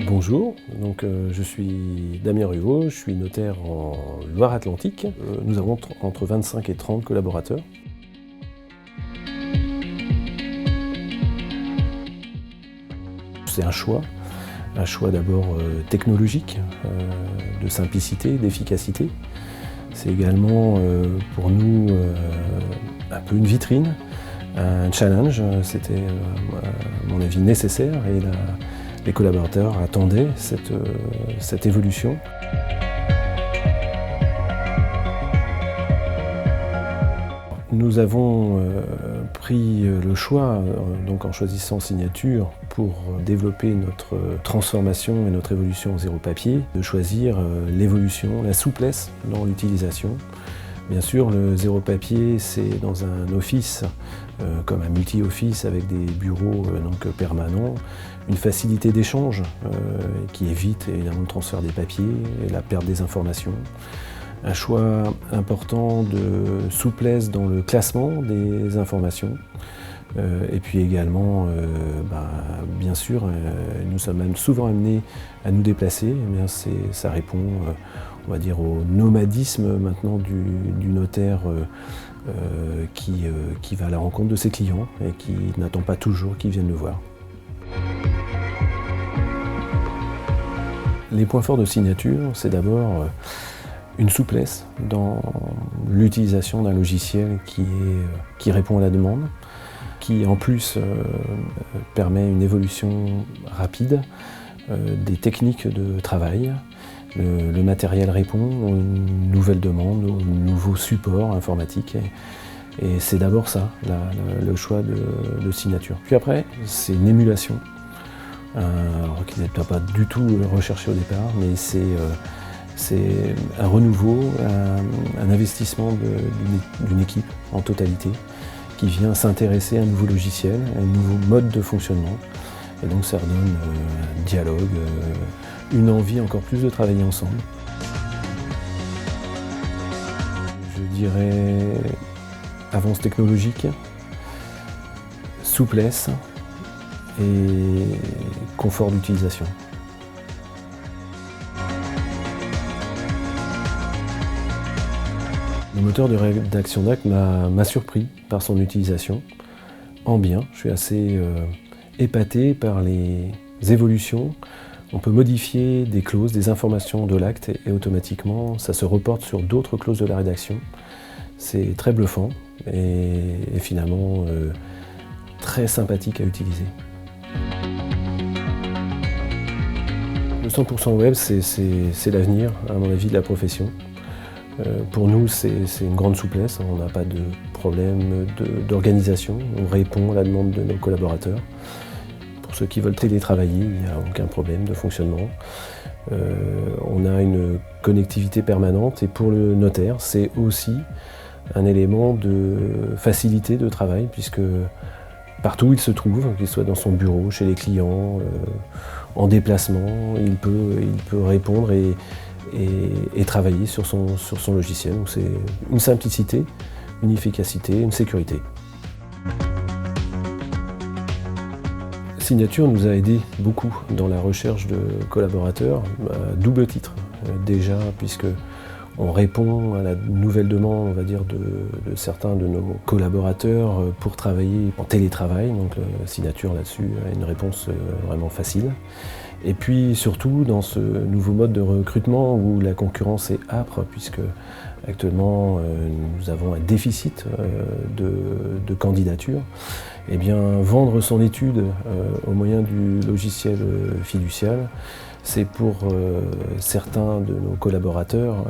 Bonjour, je suis Damien Ruvot, je suis notaire en Loire-Atlantique. Nous avons entre 25 et 30 collaborateurs. C'est un choix d'abord technologique, de simplicité, d'efficacité. C'est également pour nous un peu une vitrine, un challenge. C'était à mon avis nécessaire et les collaborateurs attendaient cette évolution. Nous avons pris le choix, en choisissant Signature, pour développer notre transformation et notre évolution au zéro papier, de choisir l'évolution, la souplesse dans l'utilisation. Bien sûr, le zéro papier, c'est dans un office, comme un multi-office avec des bureaux permanents, une facilité d'échange qui évite évidemment le transfert des papiers et la perte des informations. Un choix important de souplesse dans le classement des informations. Et puis également, bien sûr, nous sommes même souvent amenés à nous déplacer. Ça répond, on va dire, au nomadisme maintenant du notaire qui va à la rencontre de ses clients et qui n'attend pas toujours qu'ils viennent le voir. Les points forts de Signature, c'est d'abord une souplesse dans l'utilisation d'un logiciel qui répond à la demande, qui en plus permet une évolution rapide des techniques de travail. Le matériel répond aux nouvelles demandes, aux nouveaux supports informatiques. Et c'est d'abord ça, le choix de Signature. Puis après, c'est une émulation, alors qui n'est peut-être pas du tout recherché au départ, mais c'est un renouveau, un investissement d'une équipe en totalité qui vient s'intéresser à un nouveau logiciel, à un nouveau mode de fonctionnement. Et donc ça redonne un dialogue, une envie encore plus de travailler ensemble. Je dirais avance technologique, souplesse et confort d'utilisation. Le moteur de rédaction d'actes m'a surpris par son utilisation en bien. Je suis assez épaté par les évolutions. On peut modifier des clauses, des informations de l'acte et automatiquement ça se reporte sur d'autres clauses de la rédaction. C'est très bluffant et finalement très sympathique à utiliser. Le 100% web, c'est l'avenir, à mon avis, de la profession. Pour nous, c'est une grande souplesse, on n'a pas de problème d'organisation, on répond à la demande de nos collaborateurs. Pour ceux qui veulent télétravailler, il n'y a aucun problème de fonctionnement. On a une connectivité permanente et pour le notaire, c'est aussi un élément de facilité de travail puisque partout où il se trouve, qu'il soit dans son bureau, chez les clients, en déplacement, il peut répondre et travailler sur son logiciel. Donc c'est une simplicité, une efficacité, une sécurité. Signature nous a aidé beaucoup dans la recherche de collaborateurs, à double titre. Déjà, puisque on répond à la nouvelle demande, on va dire, de certains de nos collaborateurs pour travailler en télétravail. Donc Signature là-dessus a une réponse vraiment facile. Et puis surtout dans ce nouveau mode de recrutement où la concurrence est âpre, puisque actuellement nous avons un déficit de candidatures, eh bien vendre son étude au moyen du logiciel fiducial, c'est pour certains de nos collaborateurs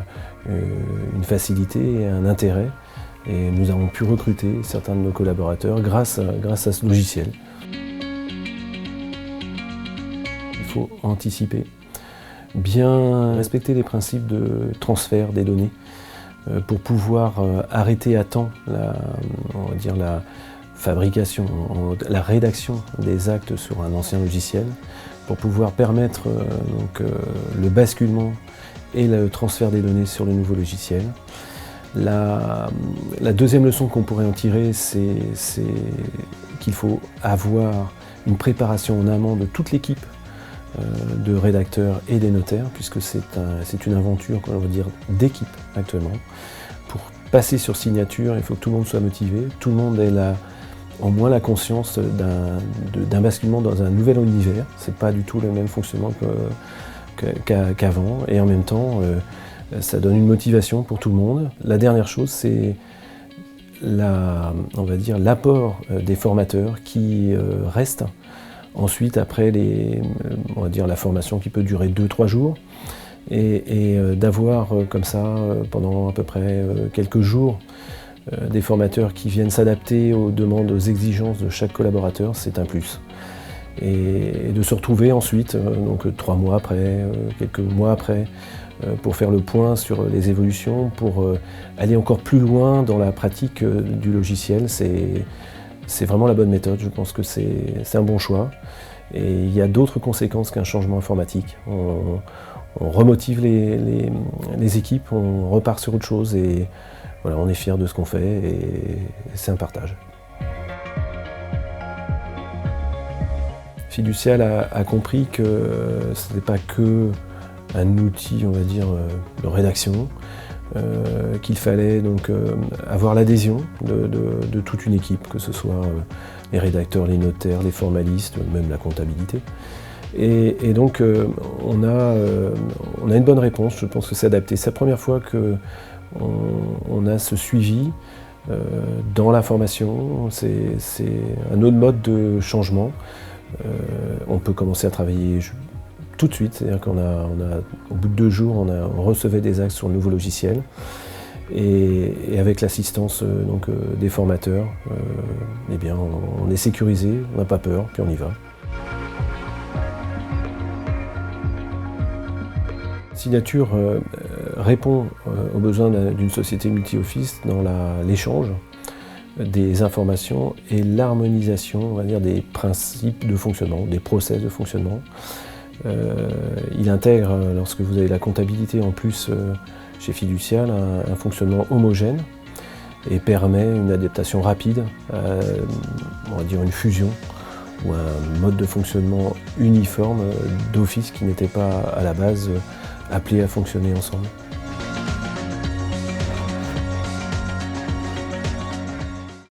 une facilité et un intérêt. Et nous avons pu recruter certains de nos collaborateurs grâce à ce logiciel. Il faut anticiper, bien respecter les principes de transfert des données pour pouvoir arrêter à temps la fabrication, la rédaction des actes sur un ancien logiciel, pour pouvoir permettre le basculement et le transfert des données sur le nouveau logiciel. La deuxième leçon qu'on pourrait en tirer, c'est qu'il faut avoir une préparation en amont de toute l'équipe de rédacteurs et des notaires, puisque c'est une aventure, on va dire, d'équipe actuellement. Pour passer sur signature, il faut que tout le monde soit motivé, tout le monde ait au moins la conscience d'un basculement dans un nouvel univers. C'est pas du tout le même fonctionnement qu'avant, et en même temps, ça donne une motivation pour tout le monde. La dernière chose, c'est on va dire, l'apport des formateurs qui restent ensuite après on va dire, la formation qui peut durer 2-3 jours, et d'avoir comme ça pendant à peu près quelques jours des formateurs qui viennent s'adapter aux demandes, aux exigences de chaque collaborateur, c'est un plus. Et de se retrouver ensuite, donc 3 mois après, quelques mois après, pour faire le point sur les évolutions, pour aller encore plus loin dans la pratique du logiciel. C'est vraiment la bonne méthode, je pense que c'est un bon choix. Et il y a d'autres conséquences qu'un changement informatique. On remotive les équipes, on repart sur autre chose, et voilà, on est fier de ce qu'on fait, et c'est un partage. Fiducial a compris que ce n'était pas que un outil, on va dire, de rédaction, qu'il fallait donc avoir l'adhésion de toute une équipe, que ce soit les rédacteurs, les notaires, les formalistes, même la comptabilité. Et donc on a une bonne réponse, je pense que c'est adapté. C'est la première fois qu'on a ce suivi dans la formation, c'est un autre mode de changement. On peut commencer à travailler tout de suite, c'est-à-dire au bout de 2 jours, on recevait des actes sur le nouveau logiciel, et avec l'assistance des formateurs, eh bien, on est sécurisé, on n'a pas peur, puis on y va. Signature répond aux besoins d'une société multi-office dans l'échange des informations et l'harmonisation, on va dire, des principes de fonctionnement, des process de fonctionnement. Il intègre, lorsque vous avez la comptabilité en plus chez Fiducial, un fonctionnement homogène, et permet une adaptation rapide à, on va dire, une fusion ou un mode de fonctionnement uniforme d'office qui n'était pas à la base appelé à fonctionner ensemble.